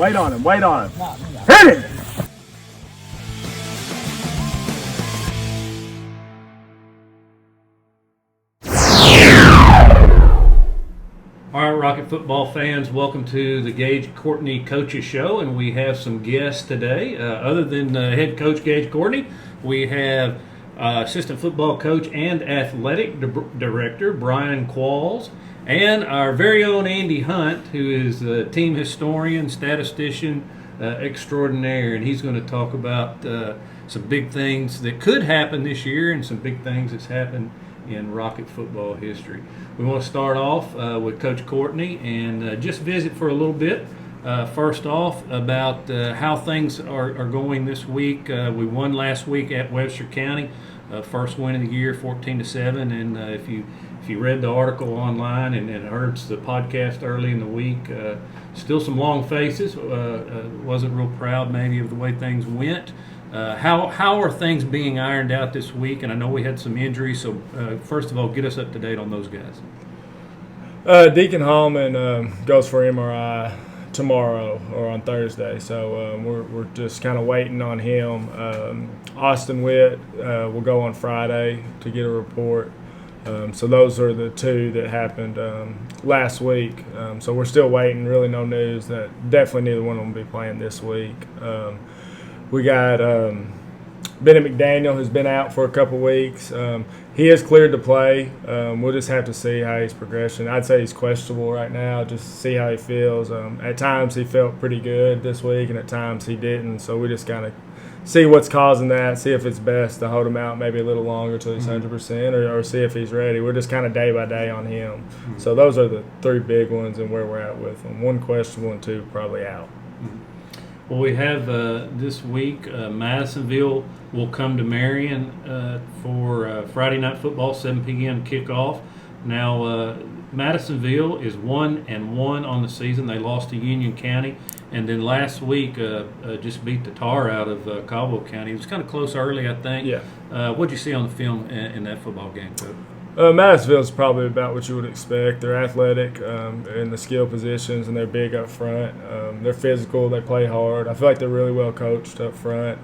Wait on him. Hit it! All right, Rocket football fans, welcome to the Gaige Courtney Coaches Show, and we have some guests today. Other than head coach Gaige Courtney, we have assistant football coach and athletic director Bryan Qualls, and our very own Andy Hunt, who is a team historian, statistician extraordinaire, and he's going to talk about some big things that could happen this year and some big things that's happened in Rocket football history. We want to start off with Coach Courtney and just visit for a little bit. First off, about how things are going this week. We won last week at Webster County, first win of the year, 14-7. And if you read the article online and heard the podcast early in the week, still some long faces. Wasn't real proud maybe of the way things went. How are things being ironed out this week? And I know we had some injuries, so first of all, get us up to date on those guys. Deacon Hallman goes for MRI tomorrow or on Thursday, so we're just kind of waiting on him. Austin Witt will go on Friday to get a report. So those are the two that happened last week. So we're still waiting. Really, no news. That definitely neither one of them will be playing this week. We got Bennett Mcdaniel, who's been out for a couple weeks. He is cleared to play. We'll just have to see how he's progressing. I'd say he's questionable right now, just to see how he feels. At times he felt pretty good this week, and at times he didn't. So we just kind of see what's causing that, see if it's best to hold him out maybe a little longer till he's 100% or see if he's ready. We're just kind of day by day on him. Mm-hmm. So those are the three big ones and where we're at with them. One questionable and two probably out. Mm-hmm. Well, we have this week, Madisonville will come to Marion for Friday Night Football, 7 p.m. kickoff. Now, Madisonville is 1-1 on the season. They lost to Union County, and then last week just beat the tar out of Caldwell County. It was kind of close early, I think. Yeah. What'd you see on the film in that football game, Coach? Madisonville is probably about what you would expect. They're athletic in the skill positions, and they're big up front. They're physical. They play hard. I feel like they're really well coached up front.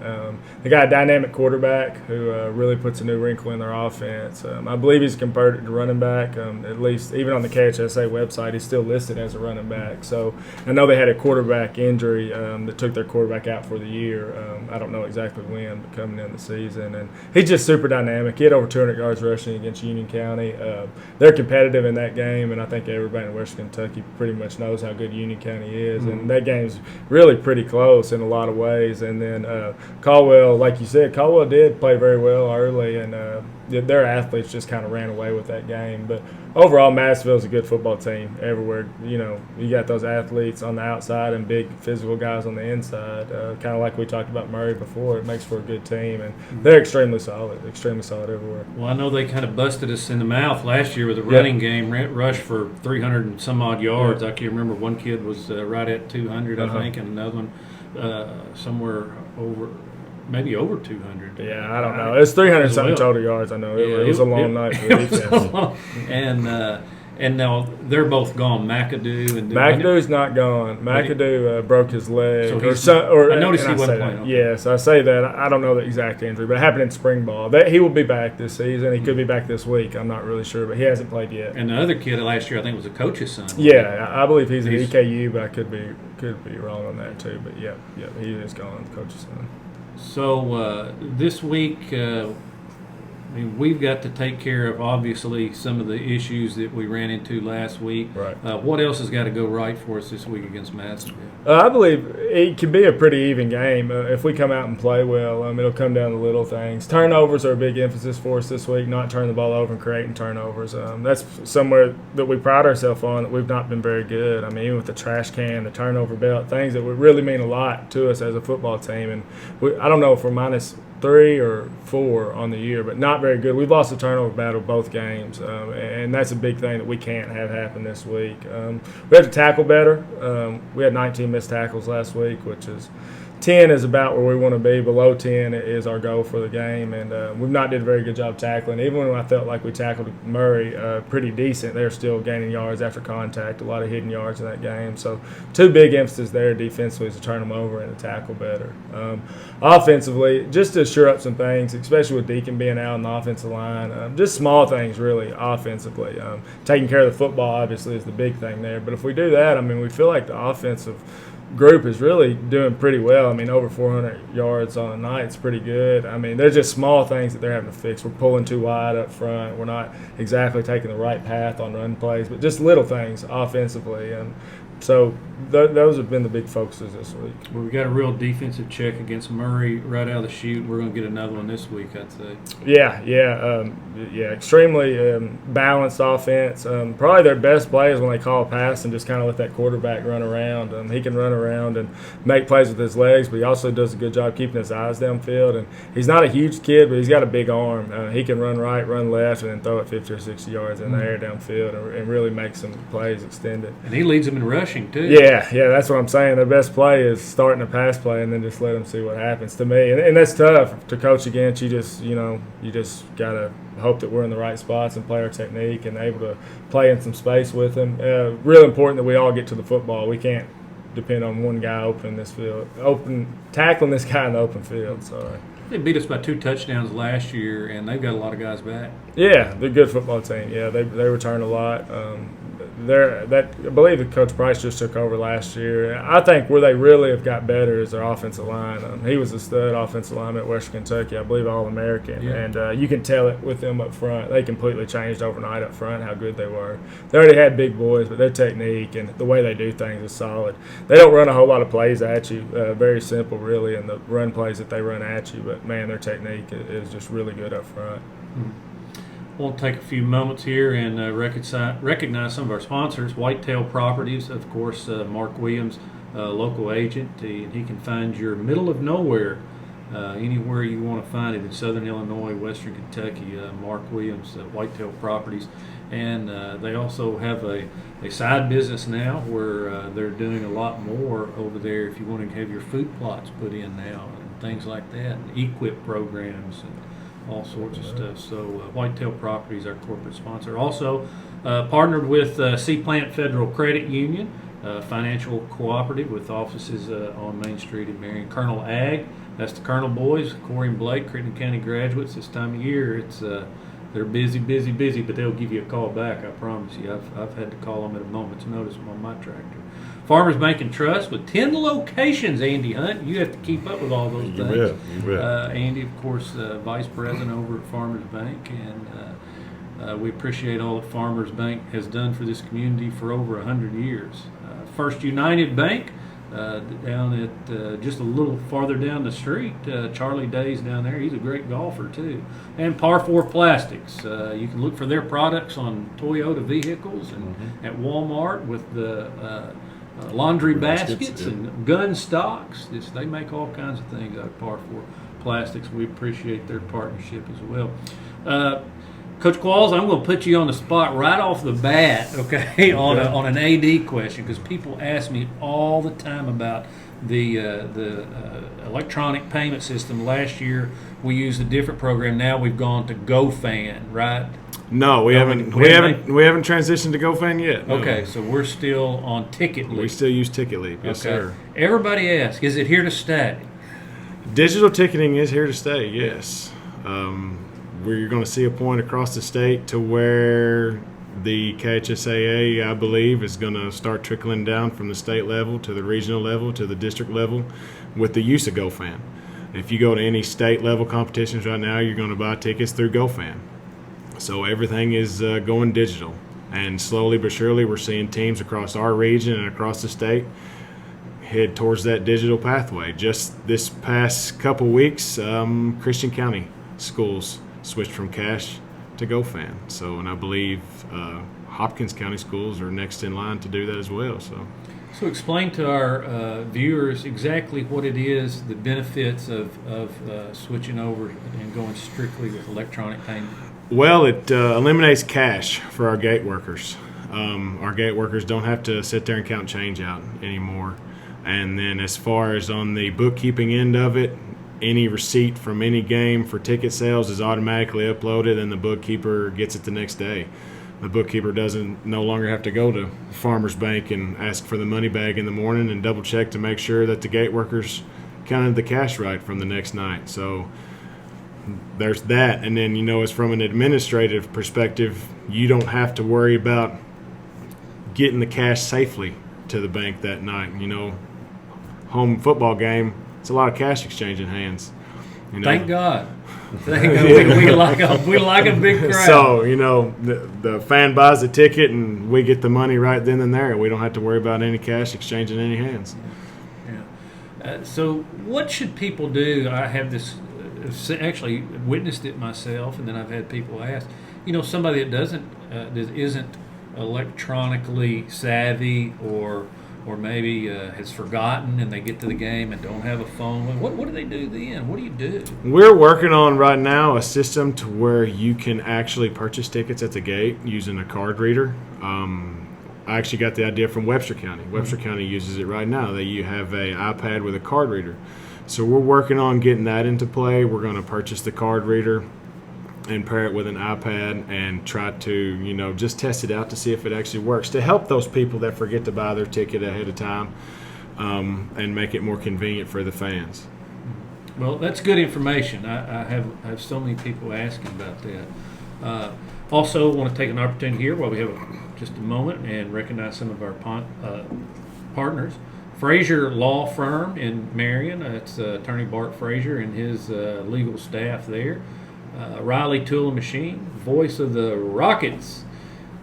They got a dynamic quarterback who really puts a new wrinkle in their offense. I believe he's converted to running back. At least even on the KHSA website, he's still listed as a running back. So I know they had a quarterback injury that took their quarterback out for the year. I don't know exactly when, but coming in the season. And he's just super dynamic. He had over 200 yards rushing against Union County. They're competitive in that game, and I think everybody in Western Kentucky pretty much knows how good Union County is. Mm-hmm. And that game's really pretty close in a lot of ways. And then Caldwell, like you said, Caldwell did play very well early, and their athletes just kind of ran away with that game. But overall, Madisonville's a good football team everywhere. You know, you got those athletes on the outside and big physical guys on the inside. Kind of like we talked about Murray before. It makes for a good team, and they're extremely solid everywhere. Well, I know they kind of busted us in the mouth last year with a running game, rushed for 300 and some odd yards. I can remember one kid was right at 200, I think, and another one somewhere over. Maybe over 200. Yeah, I don't know. It's 300-something total yards. I know it was a long night for the defense. And now they're both gone. McAdoo's not gone. McAdoo broke his leg. I noticed he wasn't playing. Yes, I say that. I don't know the exact injury, but it happened in spring ball. He will be back this season. He could be back this week. I'm not really sure, but he hasn't played yet. And the other kid last year, I think, was a coach's son. Yeah, I believe he's at EKU, but I could be wrong on that too. But yeah, he is gone, the coach's son. So this week, we've got to take care of, obviously, some of the issues that we ran into last week. Right. What else has got to go right for us this week against Madisonville? I believe it can be a pretty even game. If we come out and play well, it'll come down to little things. Turnovers are a big emphasis for us this week, not turning the ball over and creating turnovers. That's somewhere that we pride ourselves on, that we've not been very good. Even with the trash can, the turnover belt, things that would really mean a lot to us as a football team. And I don't know if we're -3 or 4 on the year, but not very good. We've lost the turnover battle both games, and that's a big thing that we can't have happen this week. We have to tackle better. We had 19 missed tackles last week, which is 10 is about where we want to be. Below 10 is our goal for the game, and we've not did a very good job tackling. Even when I felt like we tackled Murray pretty decent, they're still gaining yards after contact, a lot of hidden yards in that game. So 2 big emphasis there defensively is to turn them over and to tackle better. Offensively, just to shore up some things, especially with Deacon being out on the offensive line, just small things really offensively. Taking care of the football obviously is the big thing there, but if we do that, I mean, we feel like the offensive group is really doing pretty well. I mean, over 400 yards on a night is pretty good. I mean, they're just small things that they're having to fix. We're pulling too wide up front. We're not exactly taking the right path on run plays, but just little things offensively. And so those have been the big focuses this week. Well, we got a real defensive check against Murray right out of the chute. We're going to get another one this week, I'd say. Yeah. Extremely balanced offense. Probably their best play is when they call a pass and just kind of let that quarterback run around. He can run around and make plays with his legs, but he also does a good job keeping his eyes downfield. And he's not a huge kid, but he's got a big arm. He can run right, run left, and then throw it 50 or 60 yards in the air downfield and really make some plays extended. And he leads them in rushing, too. Yeah, that's what I'm saying. Their best play is starting a pass play and then just let them see what happens. To me, and that's tough to coach against. You just gotta hope that we're in the right spots and play our technique and able to play in some space with them. Real important that we all get to the football. We can't depend on one guy tackling this guy in the open field. So they beat us by 2 touchdowns last year, and they've got a lot of guys back. Yeah, they're a good football team. Yeah, they return a lot. I believe that Coach Price just took over last year. I think where they really have got better is their offensive line. He was a stud offensive lineman at Western Kentucky, I believe All-American. Yeah. And you can tell it with them up front. They completely changed overnight up front how good they were. They already had big boys, but their technique and the way they do things is solid. They don't run a whole lot of plays at you. Very simple, really, in the run plays that they run at you. But, man, their technique is just really good up front. Mm-hmm. We'll take a few moments here and recognize some of our sponsors. Whitetail Properties, of course, Mark Williams, local agent. He can find your middle of nowhere, anywhere you want to find it in Southern Illinois, Western Kentucky. Mark Williams, Whitetail Properties. And they also have a side business now where they're doing a lot more over there if you want to have your food plots put in now and things like that, and equip programs and all sorts of stuff. So Whitetail Properties, our corporate sponsor. Also partnered with C-Plant Federal Credit Union, financial cooperative with offices on Main Street in Marion. Colonel Ag, that's the Colonel boys, Corey and Blake, Crittenden County graduates. This time of year, it's they're busy, but they'll give you a call back, I promise you. I've had to call them at a moment's notice on my tractor. Farmers Bank and Trust with 10 locations, Andy Hunt. You have to keep up with all those things. You bet. Andy, of course, Vice President over at Farmers Bank, and we appreciate all that Farmers Bank has done for this community for over 100 years. First United Bank, down at just a little farther down the street. Charlie Day's down there. He's a great golfer, too. And Par 4 Plastics. You can look for their products on Toyota vehicles and at Walmart with the laundry baskets and gun stocks. They make all kinds of things out of Par 4 Plastics. We appreciate their partnership as well. Coach Qualls, I'm going to put you on the spot right off the bat, okay, on an AD question, because people ask me all the time about the electronic payment system. Last year we used a different program. Now we've gone to GoFan, right? No, we haven't transitioned to GoFan yet. No. Okay, so we're still on TicketLeap. We still use TicketLeap, yes, sir. Everybody asks, is it here to stay? Digital ticketing is here to stay, yes. We're going to see a point across the state to where the KHSAA, I believe, is going to start trickling down from the state level to the regional level to the district level with the use of GoFan. If you go to any state level competitions right now, you're going to buy tickets through GoFan. So everything is going digital. And slowly but surely, we're seeing teams across our region and across the state head towards that digital pathway. Just this past couple weeks, Crittenden County schools switched from cash to GoFan. So, and I believe Hopkins County schools are next in line to do that as well. So explain to our viewers exactly what it is, the benefits of switching over and going strictly with electronic payment. Well, it eliminates cash for our gate workers. Our gate workers don't have to sit there and count change out anymore. And then as far as on the bookkeeping end of it, any receipt from any game for ticket sales is automatically uploaded, and the bookkeeper gets it the next day. The bookkeeper doesn't no longer have to go to Farmers Bank and ask for the money bag in the morning and double check to make sure that the gate workers counted the cash right from the next night. So there's that. And then, as from an administrative perspective, you don't have to worry about getting the cash safely to the bank that night. Home football game, it's a lot of cash exchanging hands. Thank God. Thank God. We like a big crowd. So, the fan buys the ticket and we get the money right then and there. We don't have to worry about any cash exchanging any hands. Yeah. So what should people do? I have this actually witnessed it myself, and then I've had people ask, somebody that isn't electronically savvy or maybe has forgotten, and they get to the game and don't have a phone. What do they do then? What do you do? We're working on right now a system to where you can actually purchase tickets at the gate using a card reader. I actually got the idea from Webster County. Webster County uses it right now. You have an iPad with a card reader. So we're working on getting that into play. We're going to purchase the card reader and pair it with an iPad and try to, just test it out to see if it actually works, to help those people that forget to buy their ticket ahead of time, and make it more convenient for the fans. Well, that's good information. I have so many people asking about that. Also, want to take an opportunity here while we have just a moment and recognize some of our partners. Frazier Law Firm in Marion. It's Attorney Bart Frazier and his legal staff there. Riley Tool and Machine, voice of the Rockets,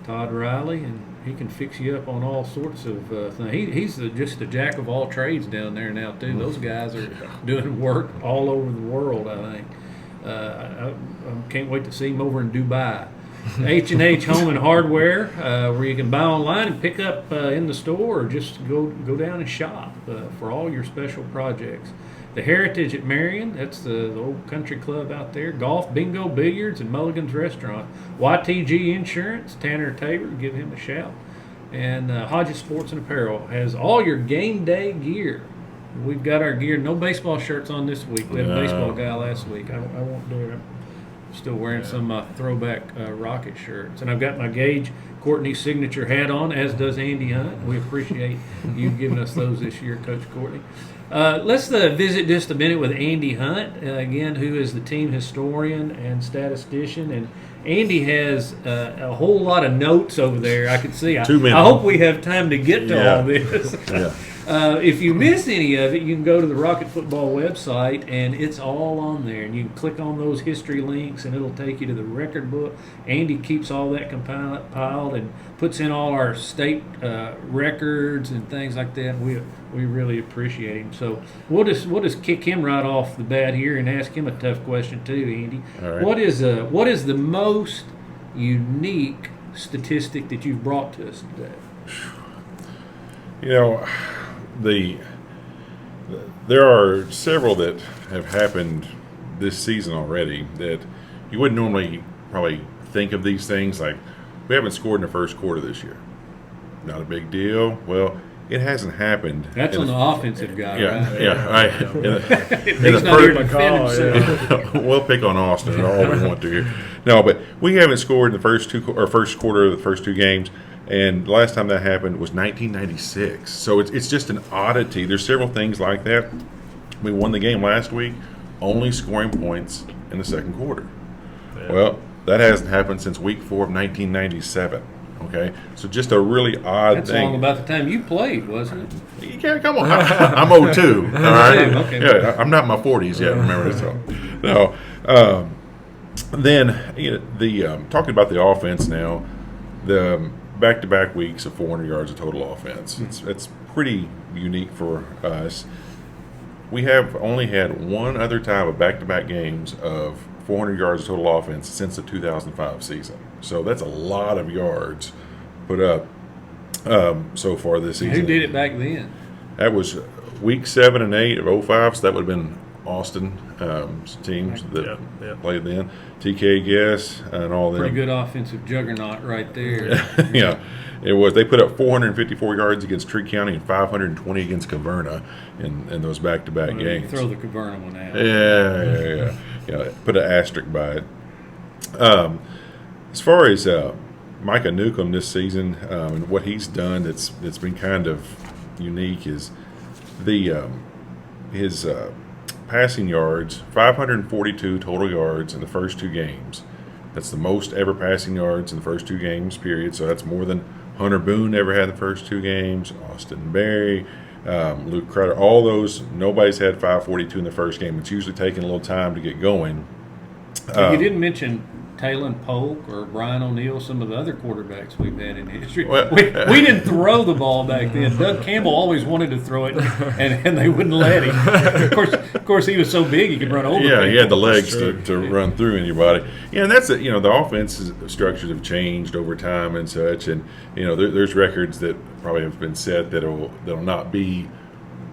Todd Riley, and he can fix you up on all sorts of things. He's just a jack of all trades down there now, too. Those guys are doing work all over the world, I think. I can't wait to see him over in Dubai. H&H Home and Hardware, where you can buy online and pick up in the store, or just go down and shop for all your special projects. The Heritage at Marion, that's the old country club out there. Golf, bingo, billiards, and Mulligan's Restaurant. YTG Insurance, Tanner Tabor, give him a shout. And Hodges Sports and Apparel has all your game day gear. We've got our gear. No baseball shirts on this week. We had a baseball guy last week. I won't do it. I'm still wearing some throwback Rocket shirts. And I've got my Gaige Courtney signature hat on, as does Andy Hunt. We appreciate you giving us those this year, Coach Courtney. Let's visit just a minute with Andy Hunt, again, who is the team historian and statistician. And Andy has a whole lot of notes over there. I can see. I hope we have time to get to all this. If you miss any of it, you can go to the Rocket Football website, and it's all on there. And you can click on those history links, and it'll take you to the record book. Andy keeps all that compiled and puts in all our state records and things like that. And we really appreciate him. So we'll just kick him right off the bat here and ask him a tough question too, Andy. All right. What is the most unique statistic that you've brought to us today? There are several that have happened this season already that you wouldn't normally probably think of these things. Like, we haven't scored in the first quarter this year. Not a big deal. Well, it hasn't happened. That's on the offensive guy, right? Yeah. He's not here to defend himself. We'll pick on Austin all we want to here. No, but we haven't scored in the first quarter of the first two games. And the last time that happened was 1996. So it's just an oddity. There's several things like that. We won the game last week, only scoring points in the second quarter. Yeah. Well, that hasn't happened since week 4 of 1997. Okay, so just a really odd That's thing. That's long about the time you played, wasn't it? You can't come on. I'm 02. All right. Okay. Yeah, I'm not in my 40s yet. Remember this? No. Then talking about the offense now, the back-to-back weeks of 400 yards of total offense. It's pretty unique for us. We have only had one other time of back-to-back games of 400 yards of total offense since the 2005 season. So that's a lot of yards put up so far this season. Who did it back then? That was week 7 and 8 of 05, so that would have been Austin teams that Yep. played then. TK Guess and all them. Pretty good offensive juggernaut right there. Yeah, it was. They put up 454 yards against Tree County and 520 against Caverna in those back-to-back games. Throw the Caverna one out. Yeah. Put an asterisk by it. As far as Micah Newcomb this season and what he's done, that's been kind of unique is his passing yards, 542 total yards in the first 2 games. That's the most ever passing yards in the first 2 games, period. So that's more than Hunter Boone ever had in the first 2 games, Austin Berry, Luke Crowder, all those. Nobody's had 542 in the first game. It's usually taking a little time to get going. You didn't mention Talon Polk or Brian O'Neill, some of the other quarterbacks we've had in history. Well, we didn't throw the ball back then. Doug Campbell always wanted to throw it, and they wouldn't let him. Of course, he was so big he could run over. Yeah, people. he had the legs to run through anybody. Yeah, and that's it. The offense structures have changed over time and such, and there's records that probably have been set that'll not be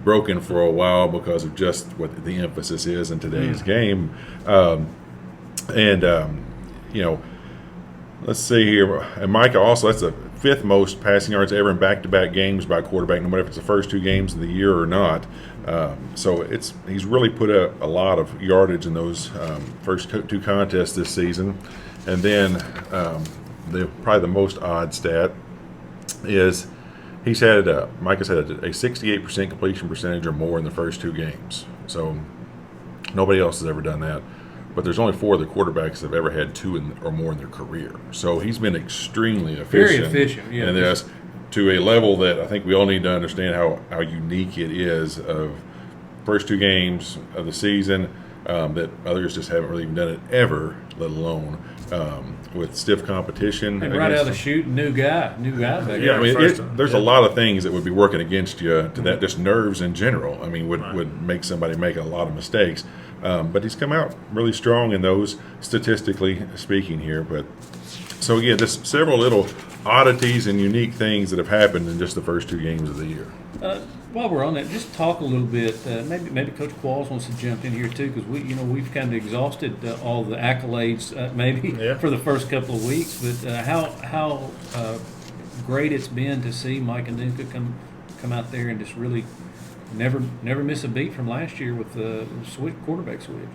broken for a while because of just what the emphasis is in today's game. Let's see here. And Micah also, that's the 5th most passing yards ever in back-to-back games by a quarterback, no matter if it's the first 2 games of the year or not. So he's really put a lot of yardage in those first 2 contests this season. And then probably the most odd stat is Micah's had a 68% completion percentage or more in the first 2 games. So nobody else has ever done that. But there's only 4 other quarterbacks that have ever had 2 or more in their career. So he's been extremely efficient. Very efficient, yeah. And that's to a level that I think we all need to understand how unique it is of first 2 games of the season that others just haven't really even done it ever, let alone with stiff competition. And right out of the chute, new guy back there. Yeah, I mean, there's a lot of things that would be working against you to that, just nerves in general. I mean, would make somebody make a lot of mistakes. But he's come out really strong in those, statistically speaking here. But so again, just several little oddities and unique things that have happened in just the first 2 games of the year. While we're on that, just talk a little bit. Maybe Coach Qualls wants to jump in here too, because we've kind of exhausted all the accolades for the first couple of weeks. But how great it's been to see Mike Anuka come out there and just really never miss a beat from last year with the quarterback switch.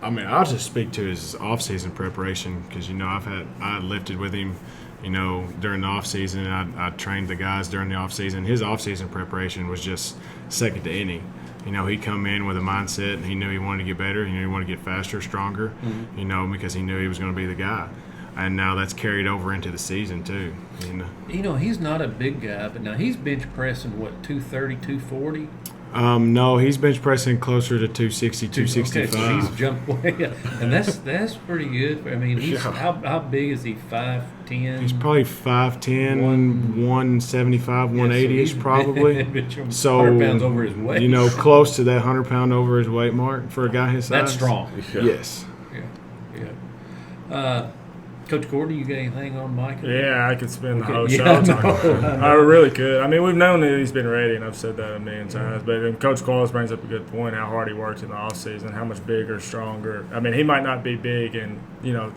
I mean, I'll just speak to his off-season preparation because I lifted with him, during the off-season, and I trained the guys during the off-season. His off-season preparation was just second to any. He'd come in with a mindset, and he knew he wanted to get better. He knew he wanted to get faster, stronger. Because he knew he was going to be the guy. And now that's carried over into the season too. He's not a big guy, but now he's bench pressing 230, 240. No, he's bench pressing closer to 260, 265. Okay, so he's jumped way up. And that's pretty good. I mean, how big is he? 5'10"? He's probably 5'10", 175, 180-ish probably. So 100 pounds over his weight. Close to that 100-pound over his weight mark for a guy his size. That's strong. Yeah. Yes. Yeah. Coach Courtney, you got anything on Mike? Yeah, I could spend the whole show talking. I really could. I mean, we've known that he's been ready, and I've said that a million times. But Coach Qualls brings up a good point, how hard he works in the offseason, how much bigger, stronger. I mean, he might not be big and,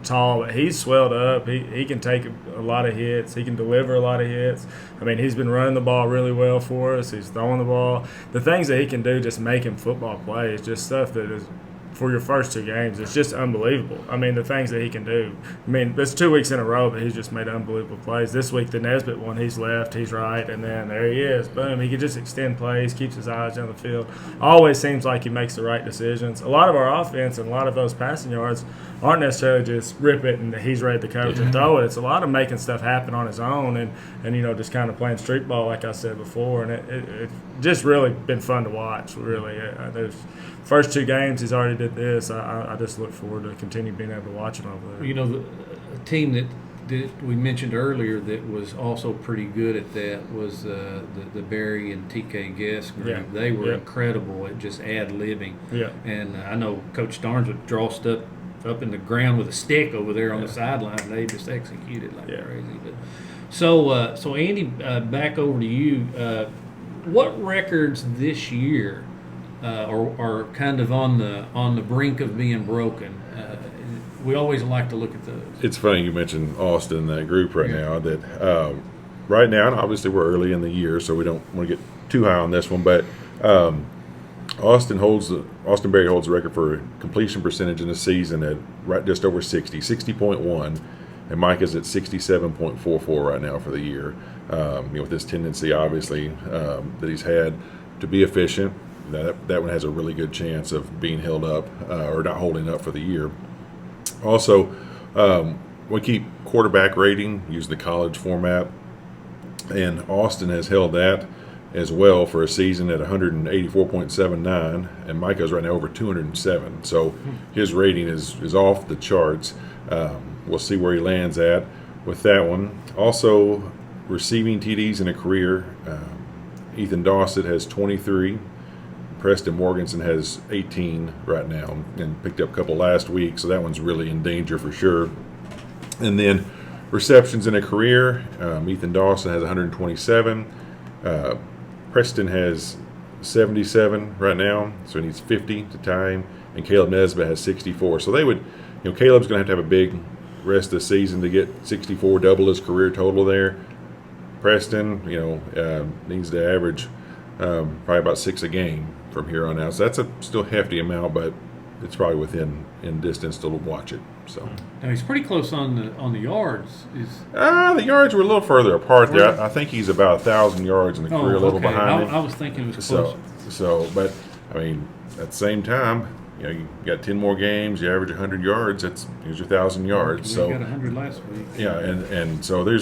tall, but he's swelled up. He can take a lot of hits. He can deliver a lot of hits. I mean, he's been running the ball really well for us. He's throwing the ball. The things that he can do just making football plays, just stuff that is – for your first 2 games, it's just unbelievable. I mean, the things that he can do. I mean, it's 2 weeks in a row, but he's just made unbelievable plays. This week, the Nesbitt one, he's left, he's right, and then there he is. Boom. He can just extend plays, keeps his eyes down the field. Always seems like he makes the right decisions. A lot of our offense and a lot of those passing yards aren't necessarily just rip it and he's ready to cover to throw it. It's a lot of making stuff happen on his own and just kind of playing street ball, like I said before. And it just really been fun to watch, really. There's first 2 games he's already did this. I just look forward to continue being able to watch him over there. The team that we mentioned earlier that was also pretty good at that was the Barry and TK Guess group. Yeah. They were incredible at just ad-libbing. Yeah. And I know Coach Starnes would draw stuff up in the ground with a stick over there on the sideline, and they just executed like crazy. But so Andy, back over to you. What records this year are kind of on the brink of being broken. We always like to look at those. It's funny you mentioned Austin, that group right now. That right now, and obviously we're early in the year, so we don't want to get too high on this one. But Austin Berry holds the record for completion percentage in the season at just over 60.1, and Mike is at 67.44 right now for the year. With this tendency, obviously, that he's had to be efficient, that one has a really good chance of being held up or not holding up for the year. Also, we keep quarterback rating, use the college format, and Austin has held that as well for a season at 184.79, and Micah's right now over 207. So his rating is off the charts. We'll see where he lands at with that one. Also, receiving TDs in a career, Ethan Dawsett has 23. Preston Morganson has 18 right now and picked up a couple last week, so that one's really in danger for sure. And then receptions in a career, Ethan Dawson has 127. Preston has 77 right now, so he needs 50 to tie him. And Caleb Nesbitt has 64. So they would, Caleb's going to have a big rest of the season to get 64, double his career total there. Preston, needs to average probably about 6 a game from here on out. So that's a still hefty amount, but it's probably in distance to watch it. So now he's pretty close on the yards. The yards were a little further apart there. I think he's about 1,000 yards in the career, a little behind him. I was thinking it was closer. But I mean, at the same time, you got 10 more games. You average 100 yards. Here's your 1,000 yards. We got 100 last week. Yeah, and so you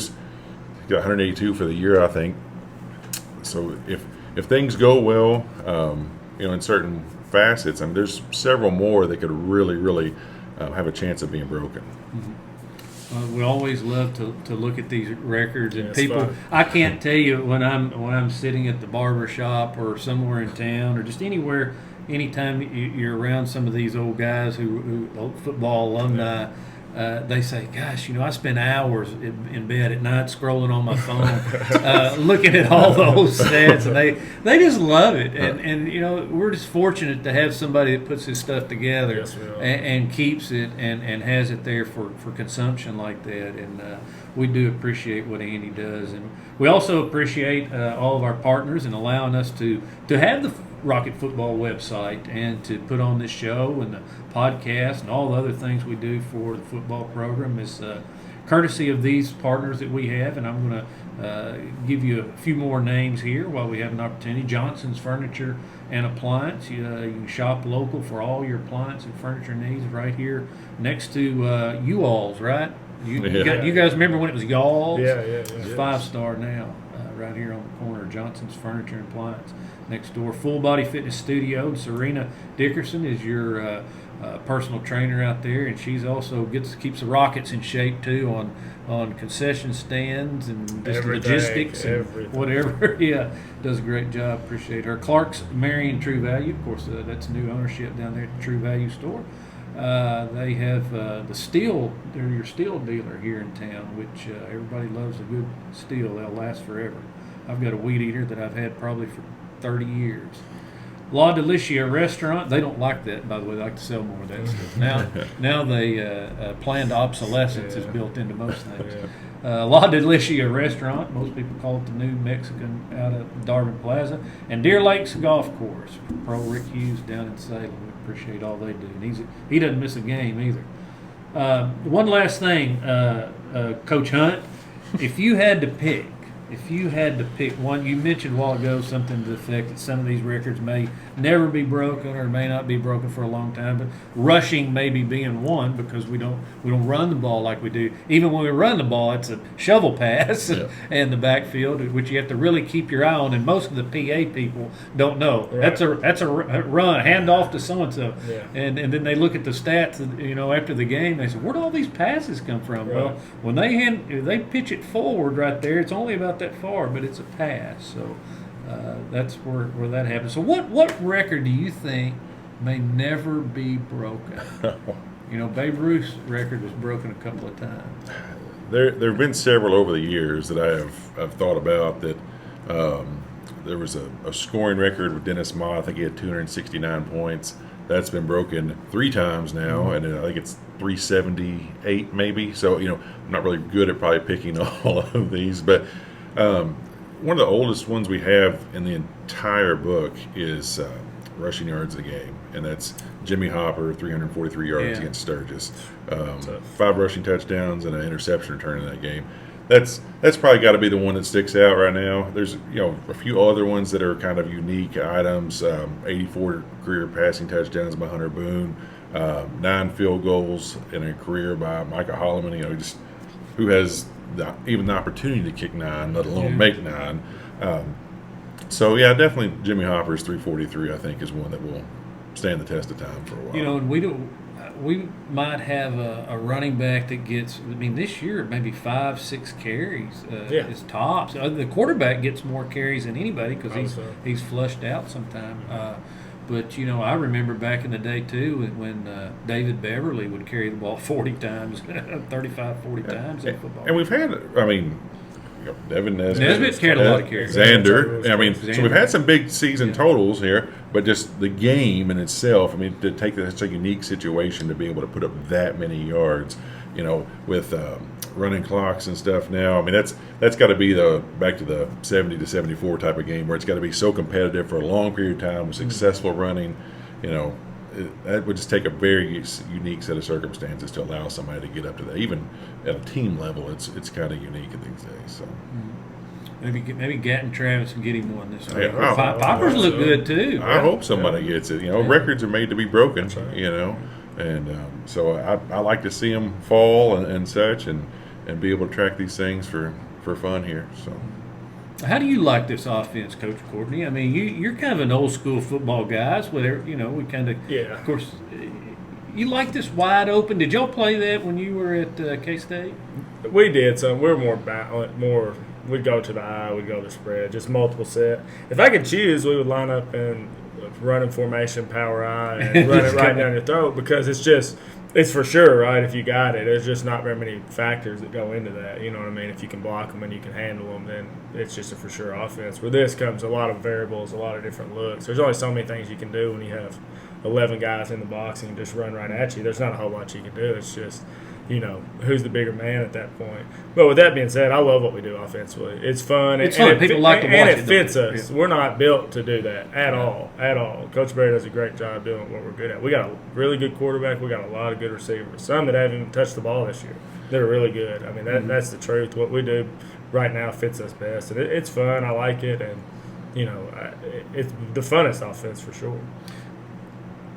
got 182 for the year, I think. So if things go well, in certain facets, I mean, there's several more that could really, really have a chance of being broken. Mm-hmm. We always love to look at these records, and people. Fun. I can't tell you when I'm sitting at the barber shop or somewhere in town or just anywhere. Anytime you're around some of these old guys who football alumni, they say, "Gosh, I spend hours in bed at night scrolling on my phone, looking at all those stats," and they just love it. And we're just fortunate to have somebody that puts this stuff together. Yes, we are. and keeps it and has it there for consumption like that. And we do appreciate what Andy does, and we also appreciate all of our partners in allowing us to have the Rocket Football website and to put on this show and the podcast and all the other things we do for the football program is courtesy of these partners that we have. And I'm going to give you a few more names here while we have an opportunity. Johnson's Furniture and Appliance. You can shop local for all your appliance and furniture needs right here next to U-Alls, right? You guys remember when it was Y'alls? Yeah. It's 5-star now, right here on the corner. Johnson's Furniture and Appliance next door. Full Body Fitness Studio. And Serena Dickerson is your personal trainer out there, and she's also keeps the Rockets in shape too on concession stands and just logistics and whatever. Yeah, does a great job. Appreciate her. Clark's Marion True Value. Of course, that's new ownership down there at the True Value store. They have the steel. They're your steel dealer here in town, which everybody loves a good steel. They'll last forever. I've got a weed eater that I've had probably for 30 years. La Delicia Restaurant. They don't like that, by the way. They like to sell more of that stuff. Now they planned obsolescence is built into most things. La Delicia Restaurant. Most people call it the New Mexican out of Darvin Plaza. And Deer Lakes Golf Course. Pro Rick Hughes down in Salem. We appreciate all they do. And he doesn't miss a game either. One last thing, Coach Hunt. If you had to pick one, you mentioned a while ago something to the effect that some of these records may never be broken or may not be broken for a long time, but rushing maybe being one because we don't run the ball like we do. Even when we run the ball, it's a shovel pass and the backfield, which you have to really keep your eye on, and most of the PA people don't know. Right. That's a run, hand off to so-and-so. Yeah. And then they look at the stats, after the game, they say, where do all these passes come from? Right. Well, when they pitch it forward right there, it's only about that far, but it's a pass. So that's where that happens. So what record do you think may never be broken? Babe Ruth's record was broken a couple of times. There have been several over the years that I've thought about that there was a scoring record with Dennis Ma. I think he had 269 points. That's been broken 3 times now, and I think it's 378 maybe. So, I'm not really good at probably picking all of these, but one of the oldest ones we have in the entire book is rushing yards a game, and that's Jimmy Hopper, 343 yards against Sturgis. 5 rushing touchdowns and an interception return in that game. That's probably got to be the one that sticks out right now. There's a few other ones that are kind of unique items. 84 career passing touchdowns by Hunter Boone, 9 field goals in a career by Micah Holloman. Just who has even the opportunity to kick 9, let alone make 9. So yeah, definitely Jimmy Hopper's 343. I think is one that will stand the test of time for a while. And we might have a running back that gets, this year maybe 5-6 carries is tops. The quarterback gets more carries than anybody because he's flushed out sometime. But, I remember back in the day, too, when David Beverly would carry the ball 40 times, 35, 40 times in football. And we've had, Devin Nesbitt's carried a lot of carries. Xander. So we've had some big season totals here, but just the game in itself, to take such a unique situation to be able to put up that many yards, with running clocks and stuff now. That's got to be back to the 70 to 74 type of game where it's got to be so competitive for a long period of time with successful running. That would just take a very unique set of circumstances to allow somebody to get up to that. Even at a team level, it's kind of unique these days. So maybe Gatton Travis can get him one this week. Yeah, Poppers look good too. I hope somebody gets it. Records are made to be broken. And so I like to see them fall and such, and be able to track these things for fun here. So. How do you like this offense, Coach Courtney? You're kind of an old school football guy. We kind of, of course, you like this wide open. Did y'all play that when you were at K-State? We did. So we're more. We'd go to the eye. We'd go to the spread. Just multiple set. If I could choose, we would line up in running formation, power eye, and run it right down your throat because it's for sure, right? If you got it, there's just not very many factors that go into that. You know what I mean? If you can block them and you can handle them, then it's just a for sure offense. With this comes a lot of variables, a lot of different looks. There's only so many things you can do when you have 11 guys in the box and just run right at you. There's not a whole lot you can do. It's just, who's the bigger man at that point. But with that being said, I love what we do offensively. It's fun. It's fun. People like to watch it. And it fits us. Yeah. We're not built to do that at all. Coach Berry does a great job doing what we're good at. We got a really good quarterback. We got a lot of good receivers. Some that haven't even touched the ball this year. They're really good. That's the truth. What we do right now fits us best. And it's fun. I like it. And, it's the funnest offense for sure.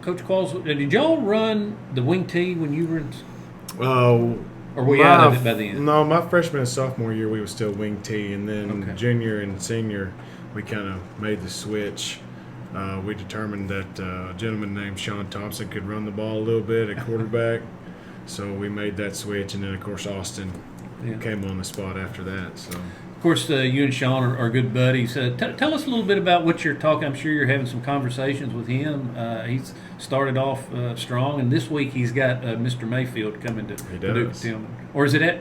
Coach Qualls, did y'all run the wing T when you were in – or were you out of it by the end? No, my freshman and sophomore year we were still wing T, and then junior and senior we kind of made the switch. We determined that a gentleman named Sean Thompson could run the ball a little bit at quarterback, so we made that switch, and then of course Austin came on the spot after that. So. Of course, you and Sean are good buddies. Tell us a little bit about what you're talking. I'm sure you're having some conversations with him. He's started off strong, and this week he's got Mr. Mayfield coming to Paducah-Tillman. Or is it at?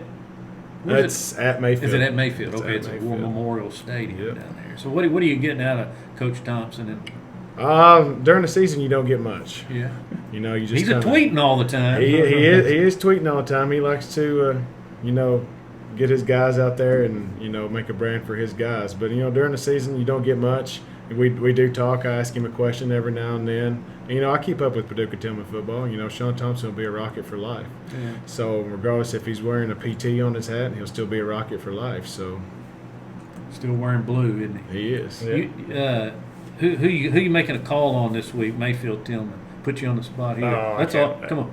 It's at Mayfield. Is it at Mayfield? It's at a War Memorial Stadium down there. So what are you getting out of Coach Thompson? During the season, you don't get much. Yeah. You just he's tweeting all the time. He is tweeting all the time. He likes to, get his guys out there and make a brand for his guys. But during the season you don't get much. We do talk. I ask him a question every now and then. And, I keep up with Paducah-Tillman football. Sean Thompson will be a Rocket for life. Yeah. So regardless if he's wearing a PT on his hat, he'll still be a Rocket for life. So still wearing blue, isn't he? He is. Yeah. Who you making a call on this week? Mayfield-Tillman. Put you on the spot here. No, that's all. Come on.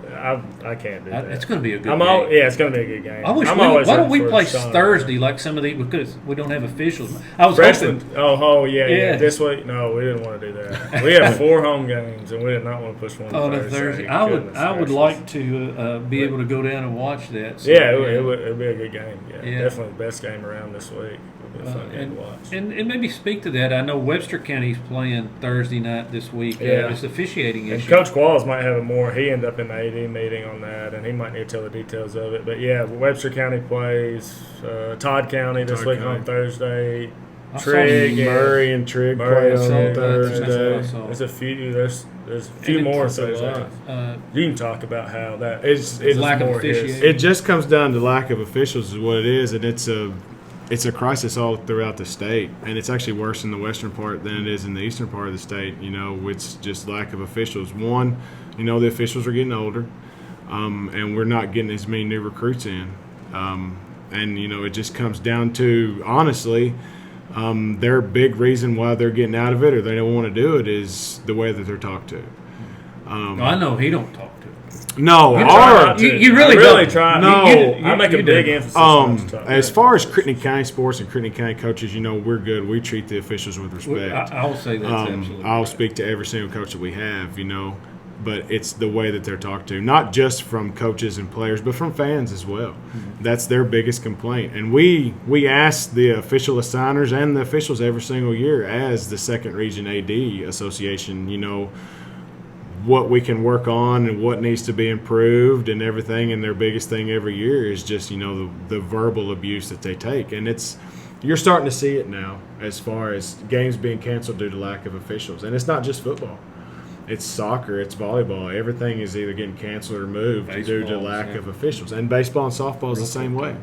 I can't do that. It's going to be a good game. It's going to be a good game. I wish why don't we play Thursday like some of the because we don't have officials. I was hoping. Yeah. This week, no, we didn't want to do that. We have 4 home games, and we did not want to push one to Thursday. I would like to be able to go down and watch that. So, it would be a good game. Yeah, definitely the best game around this week. It'll be a fun game to watch. And maybe speak to that. I know Webster County's playing Thursday night this week. It's officiating issue. Coach Qualls might have more. He ended up in the AD meeting on that, and he might need to tell the details of it. But, Webster County plays Todd County this week on Thursday. Trigg, Murray and Trigg play on Thursday. There's a few. There's a few more Thursday. You can talk about how that it's lack of officiating. It just comes down to lack of officials, is what it is, and it's a crisis all throughout the state, and it's actually worse in the western part than it is in the eastern part of the state. It's just lack of officials. One, the officials are getting older, and we're not getting as many new recruits in, and it just comes down to, honestly, their big reason why they're getting out of it or they don't want to do it is the way that they're talked to. I know he don't talk to. No, you really try. No, I make a big emphasis on this stuff. As far as Crittenden County sports and Crittenden County coaches, we're good. We treat the officials with respect. I'll say that's absolutely. I'll speak to every single coach that we have, but it's the way that they're talked to, not just from coaches and players, but from fans as well. Mm-hmm. That's their biggest complaint. And we ask the official assigners and the officials every single year as the Second Region AD Association, what we can work on and what needs to be improved and everything. And their biggest thing every year is just, the verbal abuse that they take. And you're starting to see it now as far as games being canceled due to lack of officials. And it's not just football. It's soccer, it's volleyball. Everything is either getting canceled or moved due to lack of officials. And baseball and softball is the same way.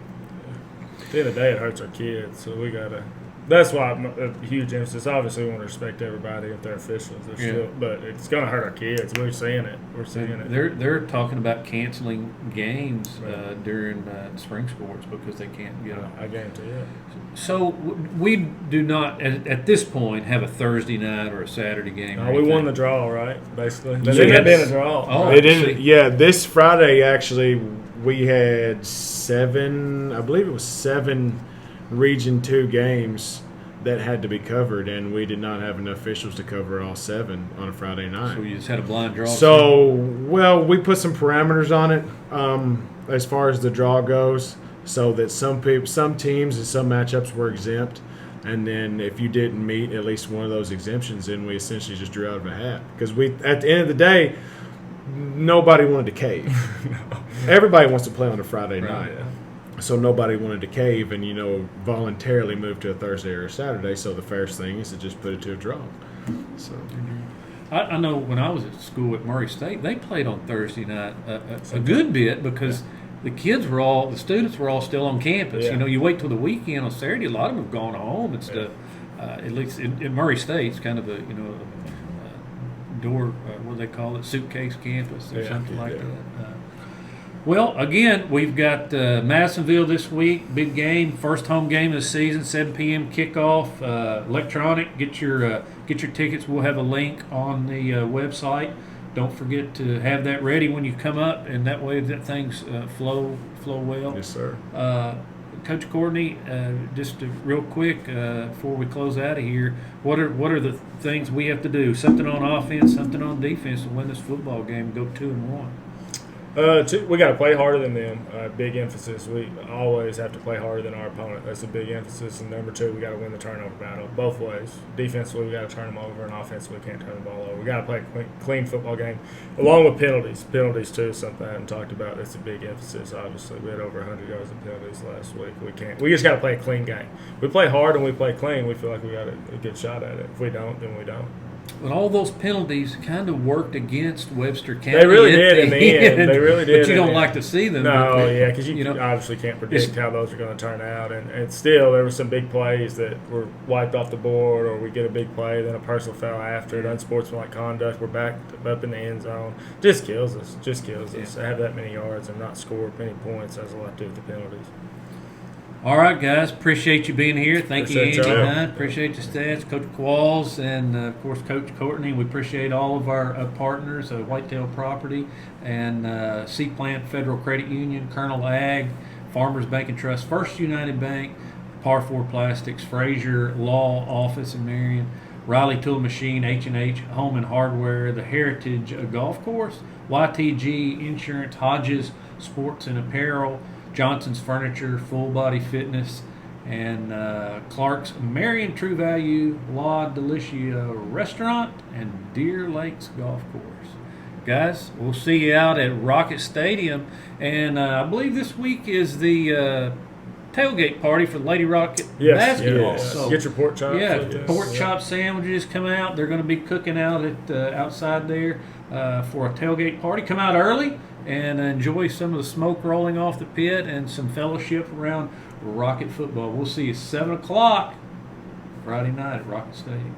At the end of the day, it hurts our kids. So we got to – that's why I'm a huge emphasis. Obviously, we want to respect everybody if they're officials. But it's going to hurt our kids. We're seeing it. They're talking about canceling games during spring sports because they can't get them. I guarantee it. So we do not, at this point, have a Thursday night or a Saturday game. We won the draw, right? Basically, Yes. They had been a draw. Oh, it didn't. Yeah, this Friday actually we had 7. I believe it was 7 Region 2 games that had to be covered, and we did not have enough officials to cover all 7 on a Friday night. So you just had a blind draw. So, we put some parameters on it as far as the draw goes, so that some teams and some matchups were exempt, and then if you didn't meet at least one of those exemptions, then we essentially just drew out of a hat. Because at the end of the day, nobody wanted to cave. No. Everybody wants to play on a Friday night. Yeah. So nobody wanted to cave and, voluntarily move to a Thursday or a Saturday. So the fairest thing is to just put it to a draw. So I know when I was at school at Murray State, they played on Thursday night a good bit because the students were all still on campus. Yeah. You wait till the weekend on Saturday, a lot of them have gone home and stuff. At least at Murray State, it's kind of a door, what do they call it, suitcase campus or something like that. Well, again, we've got Madisonville this week, big game, first home game of the season, 7 p.m. kickoff, electronic. Get your tickets. We'll have a link on the website. Don't forget to have that ready when you come up, and that way that things flow well. Yes, sir. Coach Courtney, just real quick before we close out of here, what are the things we have to do? Something on offense, something on defense to win this football game and go 2-1. We got to play harder than them. Big emphasis. We always have to play harder than our opponent. That's a big emphasis. And number 2, we got to win the turnover battle both ways. Defensively, we got to turn them over, and offensively, we can't turn the ball over. We got to play a clean football game, along with penalties. Penalties too is something I haven't talked about. That's a big emphasis. Obviously, we had over 100 yards of penalties last week. We just got to play a clean game. We play hard and we play clean. We feel like we got a good shot at it. If we don't, then we don't. But all those penalties kind of worked against Webster County. They really did in the end. They really did. But you don't like to see them. No, because you obviously can't predict how those are going to turn out. And still, there were some big plays that were wiped off the board, or we get a big play, then a personal foul after it, unsportsmanlike conduct. We're back up in the end zone. Just kills us. To have that many yards and not score many points has a lot to do with the penalties. All right, guys. Appreciate you being here. Thank you, Angie. Y'all. Appreciate the stats, Coach Qualls, and of course Coach Courtney. We appreciate all of our partners, Whitetail Property and Sea Plant Federal Credit Union, Colonel Ag, Farmers Bank and Trust, First United Bank, Par 4 Plastics, Frazier Law Office in Marion, Riley Tool Machine, H&H Home and Hardware, the Heritage Golf Course, YTG Insurance, Hodges Sports and Apparel, Johnson's Furniture, Full Body Fitness, and Clark's Marion True Value La Delicia Restaurant and Deer Lakes Golf Course. Guys, we'll see you out at Rocket Stadium, and I believe this week is the tailgate party for the Lady Rocket Yes, basketball. yes. So, Get your pork chops. yeah, Yes. pork Yeah. chop sandwiches come out. They're going to be cooking out at outside there for a tailgate party. Come out early and enjoy some of the smoke rolling off the pit and some fellowship around Rocket football. We'll see you 7 o'clock Friday night at Rocket Stadium.